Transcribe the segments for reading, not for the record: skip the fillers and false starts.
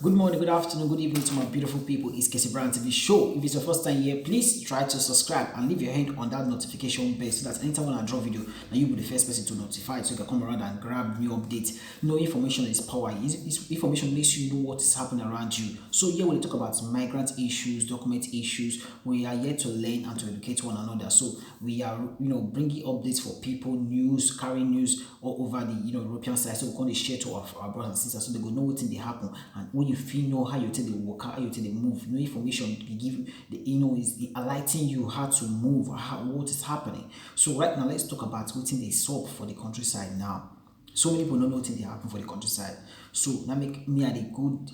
Good morning, good afternoon, good evening to my beautiful people. It's Casey Brown TV show. If it's your first time here, please try to subscribe and leave your hand on that notification bell so that anytime when I drop video, now you'll be the first person to notify so you can come around and grab new updates. No information is power. Information makes you know what is happening around you. So here we talk about migrant issues, document issues. We are here to learn and to educate one another. So we are bringing updates for people, news, carrying news all over the European side. So we can share to our brothers and sisters so they go know what they happen and when you feel know how you take the work, how you take the move, no information you give the is alerting you how to move, what is happening. So right now let's talk about what they solve for the countryside now. So many people don't know what they happen for the countryside. So now make me a good,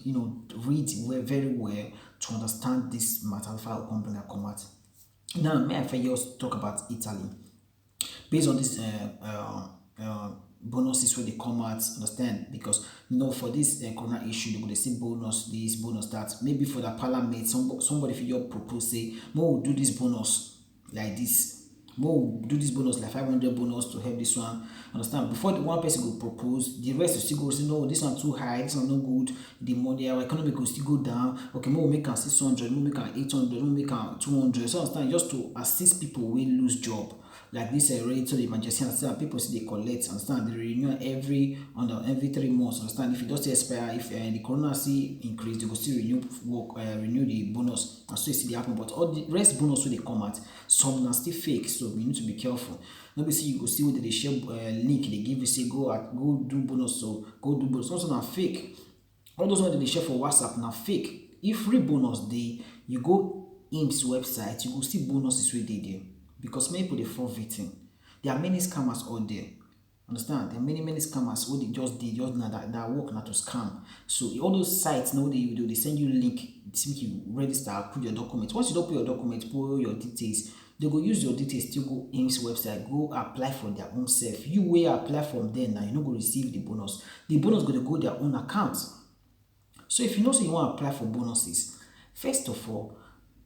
read very well to understand this matter if I come bring a comment. Now may I first talk about Italy based on this bonuses where they come out, understand? Because for this corona issue, they go dey say bonus this, bonus that. Maybe for the parliament, somebody fit just propose say, "Mo will do this bonus like this. Mo will do this bonus like 500 bonus to help this one." Understand? Before the one person go propose, the rest will still go say, "No, this one too high. This one no good. The money, our economy go still go down. Okay, mo will make am 600, mo make am 800, mo make am 200." So understand? Just to assist people wey lose job like this rate to the emergency understand people see they collect understand they renew every 3 months understand if it does expire if the corona see increase they go still renew the bonus and so you see dey happen but all the rest bonus wey dey come out some na still fake so we need to be careful no be say you go see wey dey share link dey give you say go do bonus so go do bonus also na fake all those ones dey share for WhatsApp na fake if free bonus dey you go IMS website you go see bonuses wey dey there because many people dey fall victim. There are many scammers out there. Understand? There are many scammers who they just na that work na to scam. So all those sites now they send you link, to make you register, put your documents. Once you don't put your documents, put your details, they go use your details to go IMS website, go apply for their own self. You will apply from there now, you no go receive the bonus. The bonus go to go their own account. So if you know say you want to apply for bonuses, first of all,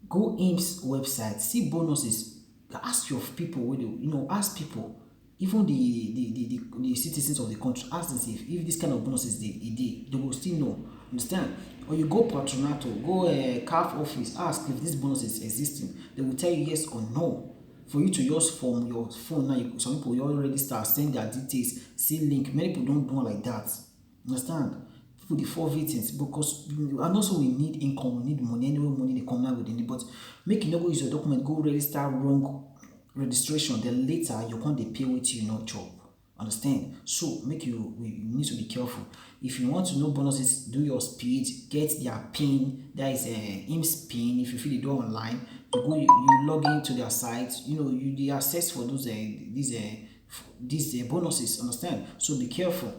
go IMS website, see bonuses. Ask your people wey ask people even the citizens of the country ask them if this kind of bonuses they will still know understand or you go patronato go CAF office ask if this bonus is existing they will tell you yes or no for you to use from your phone now some people you already start send their details see link many people don't do it like that understand people dey fall victims because and also we need income we need money anyway money dey come now we dey need but make you no go use your document go register wrong registration then later you can't dey pay wetin you no chop understand so we need to be careful if you want to know bonuses do your speed get their pin that is IMS pin if you fit dey do online you log into their site you dey access for those these bonuses understand so be careful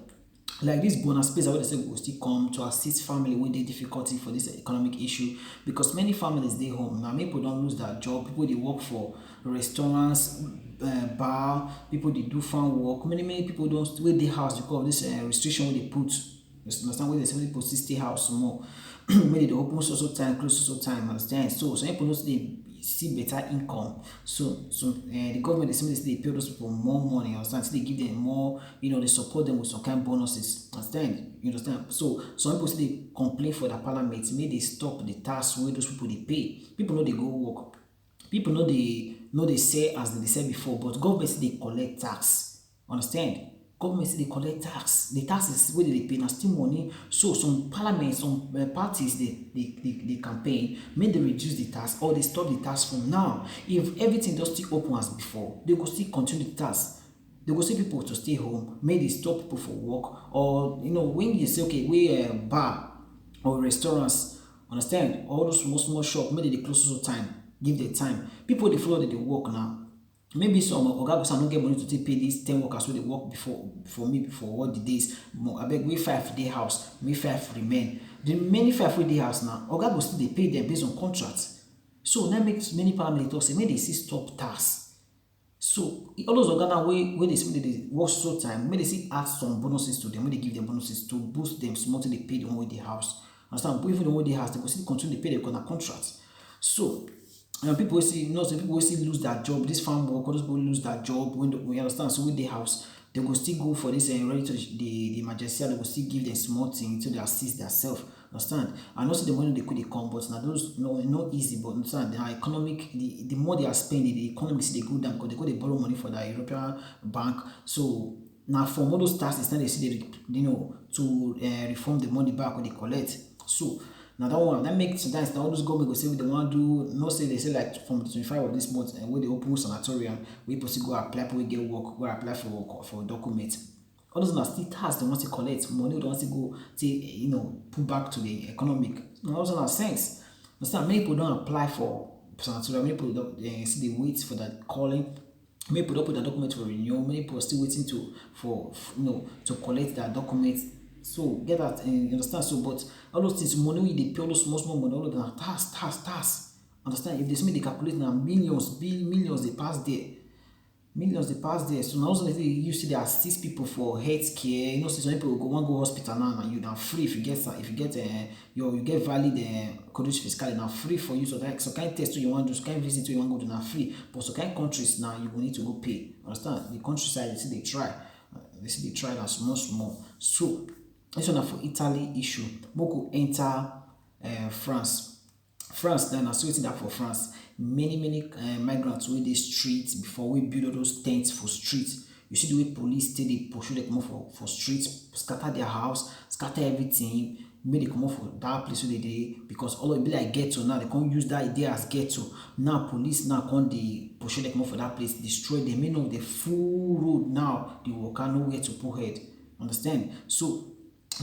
like this bonus space wey dey say go still come to assist family wey dey difficulty for this economic issue because many families dey home now people don lose their job people dey work for restaurants bar people dey do farm work many people don wey dey house because of this restriction wey dey put you understand wey dey say people still stay house small make dey open so time close so time understand so some people no still dey see better income so the government dey say make dey pay those people more money understand still dey give them more dey support them with some kind bonuses understand you understand so some people still dey complain for their parliament make dey stop the tax wey those people dey pay people no dey go work people no dey sell as they dey sell before but government still dey collect tax understand government still dey collect tax the taxes wey dey pay na still money so some parliament some parties dey campaign make dem reduce the tax or dey stop the tax from now if everything just still open as before they go still continue the tax they go say people to stay home make dey stop people for work or when you say okay wey bar or restaurants understand all those small shop make dem dey close so time give them time people dey follow dem dey work now maybe some oga go say I no get money to take pay these 10 workers wey dey work for me for all the days abeg wey 5 dey house make 5 remain the many 5 wey dey house now oga go still dey pay them based on contract so na make many family talk say make dey still stop tax so all those oga now wey dey say dey work so time make dey still add some bonuses to them make dey give them bonuses to boost them small till dey pay the one wey dey house understand but even the one wey dey house they go still continue dey pay them because na contract so people wey see some people wey still lose their job this farm work all those people lose their job when you understand so wey dey house They go still go for this ready to the emergency, they go still give them small thing to they assist themselves. Understand? And also the money they could they come, but now those no easy, but understand the economic the more they are spending, the economy see they go down because they go they borrow money for the European bank. So now from all those taxes, now they see they to reform the money back when they collect. So now that one that makes sometimes now all those government go say they want to do no say they say like from the 25 of this month and where they open sanatorium, we possibly go apply for we get work, go apply for documents. All those are still tasks they want to collect money, they want to go to put back to the economic. All those are sense. Understand? Many people don't apply for sanatorium, many people don't see they wait for that calling. Many people don't put their document for renewal. Many people are still waiting for to collect their documents. So get that and you understand. So but all those things, money we they pay all those small money, all of them are tasks. Understand? If they see they calculate now millions they pass there. Millions they pass there. So now suddenly you see there assist people for health care. Some people go one go hospital now and you now free if you get you get valid credit fiscal now free for you. So that so kind test you want to do, so kind visit you want to go to now free. But so kind countries now you will need to go pay. Understand? The countryside they try. They see they try that small. So this one na for Italy issue. Moko enter France. France then na so wetin that for France. Many migrants wey dey street before we build all those tents for street. You see the way police take dey pursue them comot for street, scatter their house, scatter everything, make they comot for that place where they dey because all of it be like ghetto now. They can't use that idea as ghetto. Now police now come dey pursue them comot for that place, destroy them. Make of the full road now. The worker nowhere to put head. Understand? So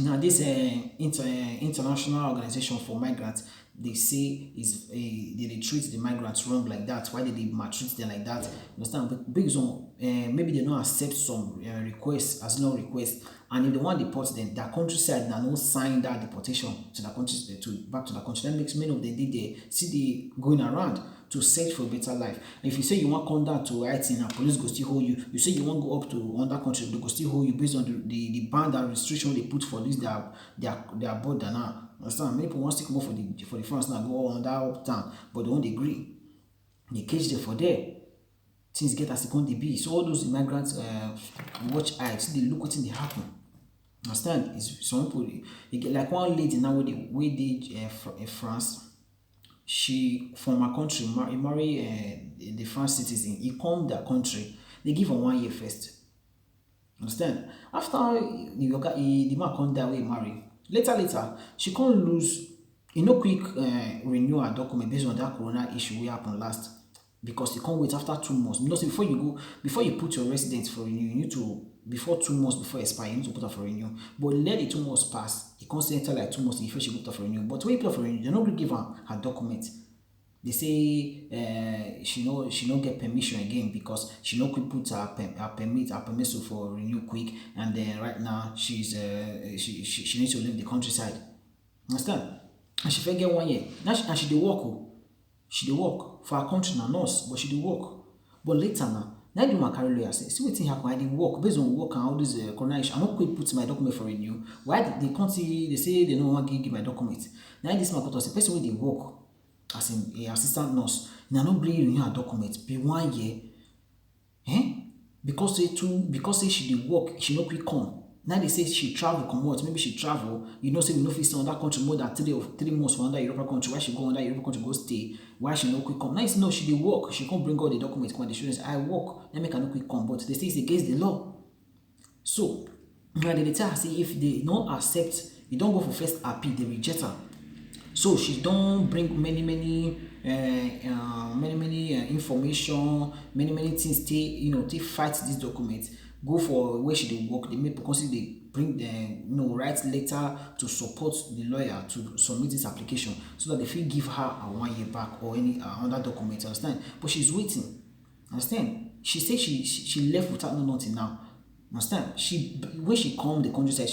now this international organization for migrants, they say is they treat the migrants wrong like that. Why did they maltreat them like that? Understand? But based on maybe they don't accept some requests as no request, and if they want to deport them, their countryside now no sign that deportation to the country to back to the country. That makes many of them they see they going around to search for a better life. And if you say you want to come down to IT and police go still hold you, you say you want to go up to another country, they go still hold you based on the ban and restriction they put for this their border now. Understand? Many people want to come up for the France now go on that uptown, but they won't agree. They cage them for there. Things get as it can be. So all those immigrants watch eyes, see they look what they happen. Understand? It's some people they get like one lady now where they France. She from her country marry the France citizen. He come their country. They give her 1 year first. Understand? After the man come that way marry. Later she can't lose. No quick renew her document based on that corona issue we happened last because you can't wait after 2 months. Say before you put your residence for renew, you need to before 2 months before expire, you need to put up for renew. But let the 2 months pass, you can't enter like 2 months before she put up for renew. But when you put up for renew, they're not going to give her document. They say she no get permission again because she no quick put her permission for renew quick, and then right now she's she needs to leave the countryside. Understand? And she fit get 1 year. Now she dey work She dey work for her country na nurse, but she dey work. But later now the woman carry lawyer say, see wetin happen, I dey work based on work and all this corona issue. I no quick put my document for renew. Why they can't see? They say they no wan give my document. Now this man go talk say person wey dey work as a assistant nurse na no gree renew her document be 1 year. Because say she dey work, she no quick come. Now they say she travel comot, maybe she travel, say we no fit stay on that country more than 3 months for another European country. Why she go on that European country go stay? Why she no quick come? Now you say no, she dey work, she can't bring all the documents come. The students I work, let me can no quick come, but they say it's against the law. So now they tell her say if they don't accept, you don't go for first appeal, they reject her. So she don't bring many information, many things. They fight this document. Go for where she dey work. They make because they bring the write letter to support the lawyer to submit this application so that they fit give her a 1 year back or any other document. Understand? But she's waiting. Understand? She say she left without no nothing now. Understand? When she come the country said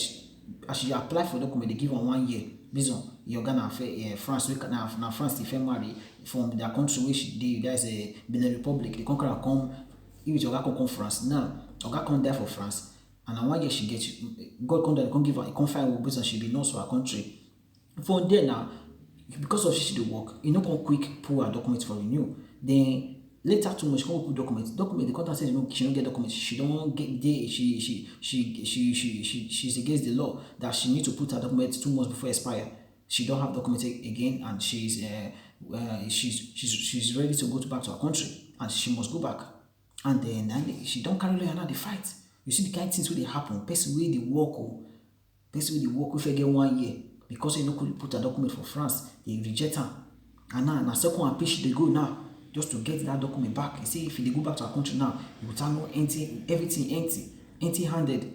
as she apply for document, they give her 1 year based on your Ghana France. Now France they marry from their country where she did. There's a Benin Republic. The conqueror come. If your come France now, Oga come there for France, and now 1 year she gets God come there, come give her, come find her business. She be nurse for her country. From there now, because of she dey work, you no come quick pull her documents for renew. Then Later too much, she come put document. Document, the contact says no, she don't get documents. She don't get they she's against the law that she need to put her document 2 months before expire. She don't have documents again, and she's ready to go back to her country, and she must go back. And then she don't carry lawyer now, they fight. You see the kind things wey dey happen. Person wey dey work person wey dey work wey fit get 1 year because you no could put her document for France, they reject her. And now na second appeal she dey go now just to get that document back. You see, if they go back to her country now, you will no empty, everything empty-handed.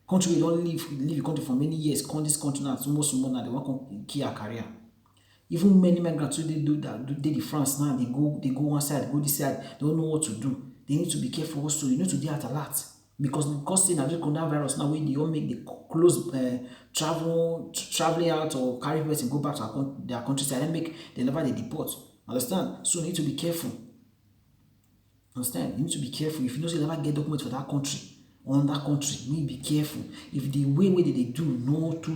Country wey don live the country for many years, come this country now, small now, they wan come kill her career. Even many migrants wey dey do that, dey the France now, they go one side, go this side, they don't know what to do. They need to be careful also. You need to dey at alert because say na this coronavirus now wey dey all make the close traveling out or carry person go back to their countryside and make they never dey deport. Understand? So you need to be careful. Understand? You need to be careful. If you know say you never get document for that country or on that country, me be careful. If the way they do you not to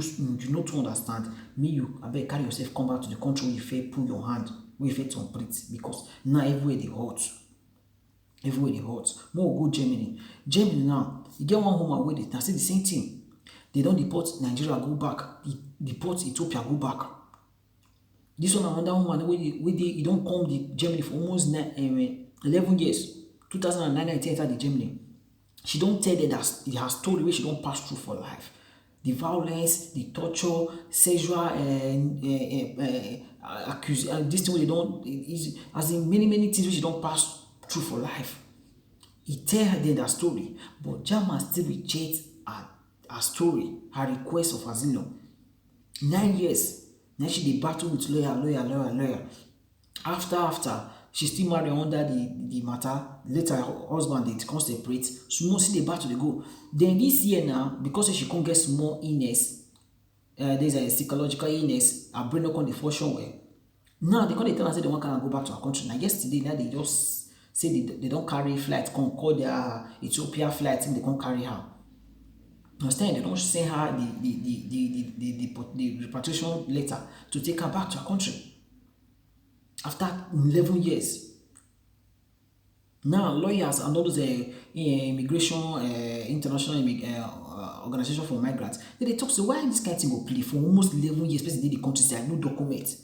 understand, me you abeg carry yourself come back to the country where you fit put your hand, where you fit complete, because now everywhere dey hot. Everywhere dey hot. More go Germany. Germany now, you get one woman wey dey say the same thing. They don't deport Nigeria go back. Deport Ethiopia go back. This one another woman wey dey don come the Germany for almost 11 years. 2009 I enter the Germany. She don't tell them that her story where she don't pass through for life. The violence, the torture, sexual accusation, this thing they don't as in many things which she don't pass through for life. He tell her then that story, but German still reject her story, her request of asylum. 9 years. Then she dey battle with lawyer. After she still marry under the matter. Later her husband they come separate. Small see the battle they go. Then this year now, because she can't get small illness, there's a psychological illness, her brain not come dey function well. Now they can't tell her say they want to go back to her country. Now yesterday now they just say they don't carry flight, come call their Ethiopia flight and they can't carry her. Understand? They don't send her the repatriation letter to take her back to her country after 11 years. Now lawyers and all those immigration international organization for migrants, they talk say why this kind of thing go play for almost 11 years. Person dey the countryside, no document.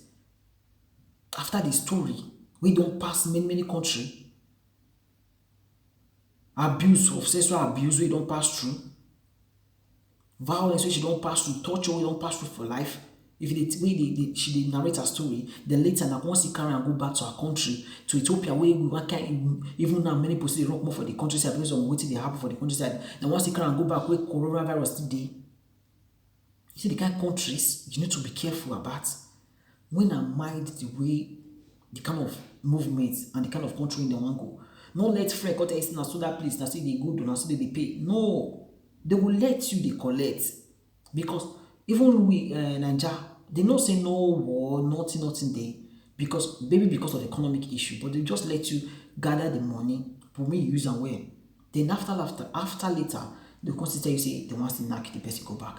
After the story, we don't pass many country. Abuse of sexual abuse, we don't pass through. Violence wey she don't pass through, torture wey don't pass through for life. If she narrate her story, then later now once she carry and go back to her country, to Ethiopia, where we can even now many people say rock more for the countryside based on what they happen for the countryside. Then once she carry and go back where coronavirus still dey. You see the kind of countries you need to be careful about. When I mind the way, the kind of movements and the kind of country in the one go. No let friend go tell you na so that place, na so they good, na so they pay. No. They will let you they collect, because even we Naija, they not say no war, nothing there, because of economic issue, but they just let you gather the money for me use and well. Then after later, they consider you say they want to knock the person go back.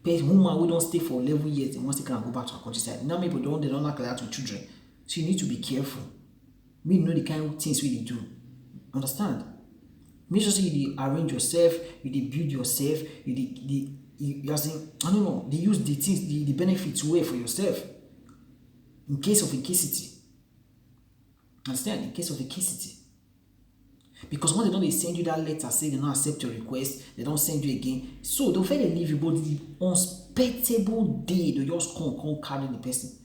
Woman we don't stay for 11 years, they want to go back to her countryside. Now people they don't knock like that with children, so you need to be careful. Me know the kind of things we do. Understand? Make sure you arrange yourself, you build yourself, you as in, I don't know, they use the things, the benefits way for yourself. In case of incasity. Understand? In case of incasity. Because once they send you that letter, say they don't accept your request, they don't send you again. So they'll fairly leave you, but the unexpectable day they just come carry the person.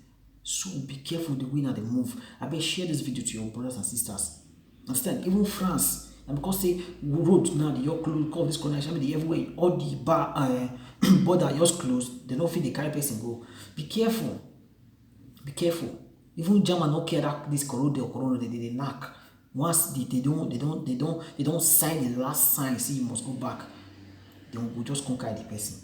So be careful the way that they move. I bet share this video to your brothers and sisters. Understand? Even France. And because say road now they all close, call this connection, they everywhere, all the border just closed, they don't feel the carry person go. Be careful. Be careful. Even German don't care that this corona they knock. Once they don't sign the last sign, see you must go back. They will just conquer the person.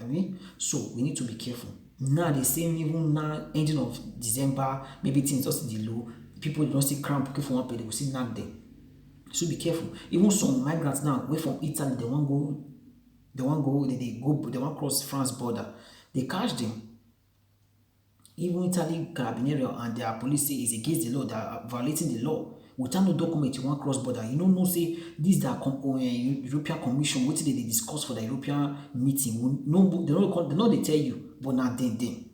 Okay? So we need to be careful. Now they say even now ending of December, maybe things just the low. People don't see cramp for one pay, they will see knock them. So be careful. Even some migrants now, away from Italy, they want cross France border. They catch them. Even Italy Carabinieri and their police say is against the law, they are violating the law. Without no document, you want cross border. You know, say this that European Commission, what did they discuss for the European meeting? No, they know they tell you, but not them.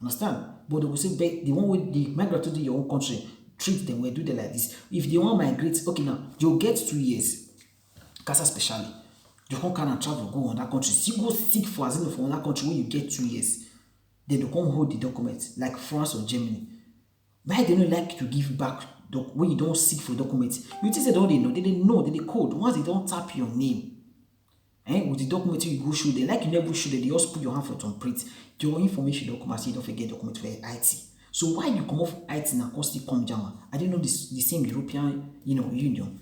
Understand? But they will say, the one with the migrate to your own country, treat them well, do them like this. If they want migrate, okay, now you'll get 2 years. Casa specially. You can't kind of travel, go on that country. You go seek for asylum from that country when you get 2 years. Then they can't hold the document, like France or Germany. Why they don't like to give back when you don't seek for documents? You think they don't know? They know, they code. Once they don't tap your name, with the document you go show them, like you never show them, they just put your hand for some print. Your information documents, you don't forget document for IT. So why you come off IT and still come German? I didn't know this the same European, Union.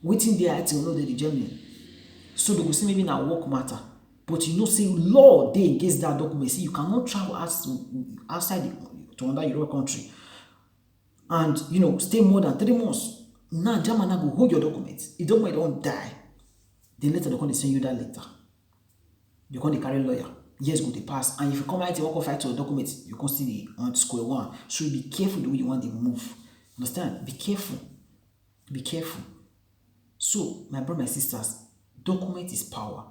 Waiting there IT will know the Germany. So they will say maybe now work matter. But say law they against that document. See, you cannot travel outside to another European country and stay more than 3 months. Now German now go hold your documents. If document don't die, then later they come send you that letter. You can't carry lawyer. Yes, go to pass. And if you come out and walk fight your documents, you can see on square one. So be careful the way you want to move. Understand? Be careful. Be careful. So, my brother, my sisters, document is power.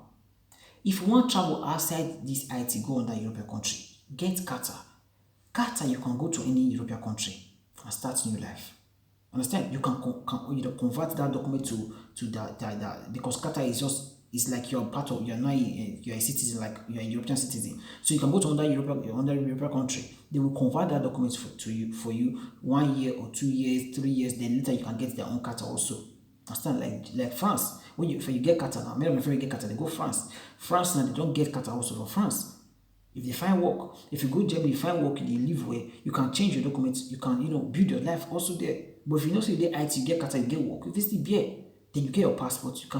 If you want to travel outside this IT, go on that European country. Get Qatar. Qatar, you can go to any European country and start new life. Understand? You can convert that document to that because Qatar is like you're part of, you're a citizen, like you're a European citizen. So you can go to another European country. They will convert that document for you 1 year or 2 years, 3 years. Then later you can get their own Qatar also. Understand? Like France. If you get Qatar now, many of my friends get Qatar, they go France. France now they don't get Qatar also from France. If they find work, if you go to Germany, you find work, you live where you can change your documents, you can build your life also there. But if you say you get IT, you get Qatar, you get work. If you still be here, then you get your passport. You can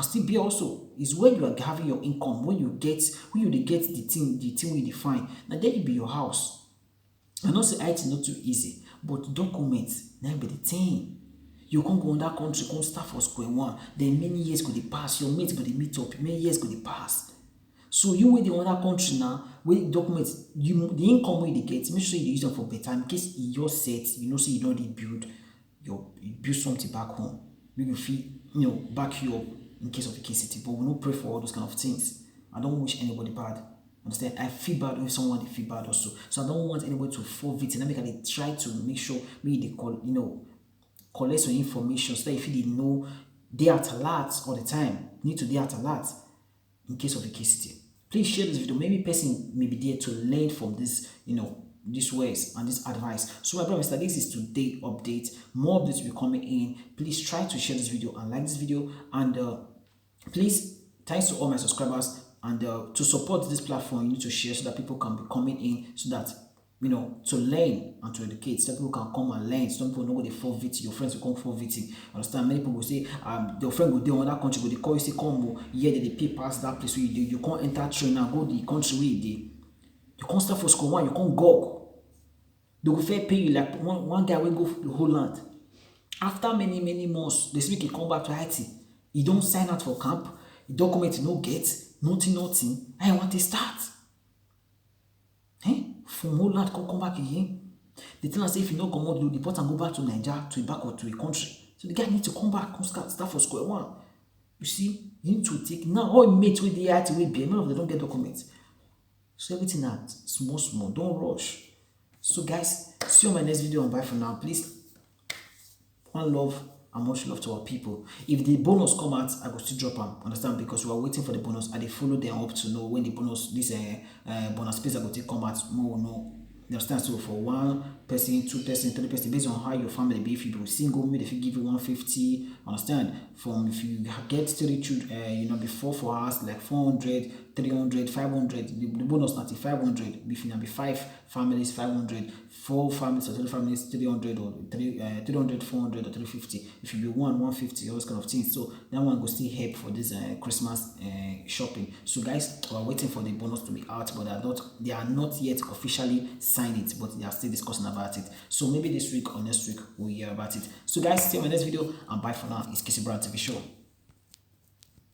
still be also. It's when you are having your income, when you get the thing we define. Now then you be your house. I know say IT not too easy, but documents now be the thing. You can't go in that country, can't start for square one. Then many years go they pass. Your mates go they meet up. Many years go they pass. So you with the other country now, with documents, the income way they get, make sure you use them for better. In case you're set, say you don't really build something back home. We will feel, back you up in case of a case. But we don't pray for all those kind of things. I don't wish anybody bad. Understand? I feel bad when someone feel bad also. So I don't want anybody to fall victim. I try to make sure maybe they collect some information so that if you didn't know, they are at alert all the time. You need to be at alert in case of a case. Please share this video. Maybe person may be there to learn from this, these ways and this advice. So my brother, this is today update. More updates will be coming in. Please try to share this video and like this video. And please, thanks to all my subscribers. And to support this platform, you need to share so that people can be coming in, so that to learn and to educate, so that people can come and learn. Some people know what they fall victim, your friends will come fall victim. Understand? Many people will say, your friend will do on that country, but they call you, say, come, yeah, they pay past that place where you do. You can't enter train and go the country where you do. You can't start for school one, you can't go. They will fair pay you like one guy will go for the whole land. After many months, this week he come back to Haiti. He don't sign out for camp, he document no get, nothing. I want to start. From whole land come back again. The thing I say, if you don't come out, you deport and go back to Nigeria, to back or to a country. So the guy need to come back, come start for square one. You see, you need to take now all mates with the IT with be, many of them don't get documents. So everything at small, don't rush. So guys, see you on my next video and bye for now. Please, one love and much love to our people. If the bonus come out, I go still drop them. Understand? Because we are waiting for the bonus. I follow them up to know when the bonus, this bonus space I go to come out. More no. Understand? So for 1 person, 2 person, 3 person, based on how your family be. If you be single, maybe if you give you 150. Understand? From if you get 3 children, before for us like 400, 300, 500. The bonus not 500. If you be 5 families, 500. 4 families or 3 families, 300 or 300, 400 or 350. If you be 150, all those kind of things. So that one go still help for this Christmas shopping. So guys, we are waiting for the bonus to be out, but they are not yet officially signed it, but they are still discussing about it. So maybe this week or next week we'll hear about it. So guys, see you in my next video and bye for now. It's Kissy Brown TV Show.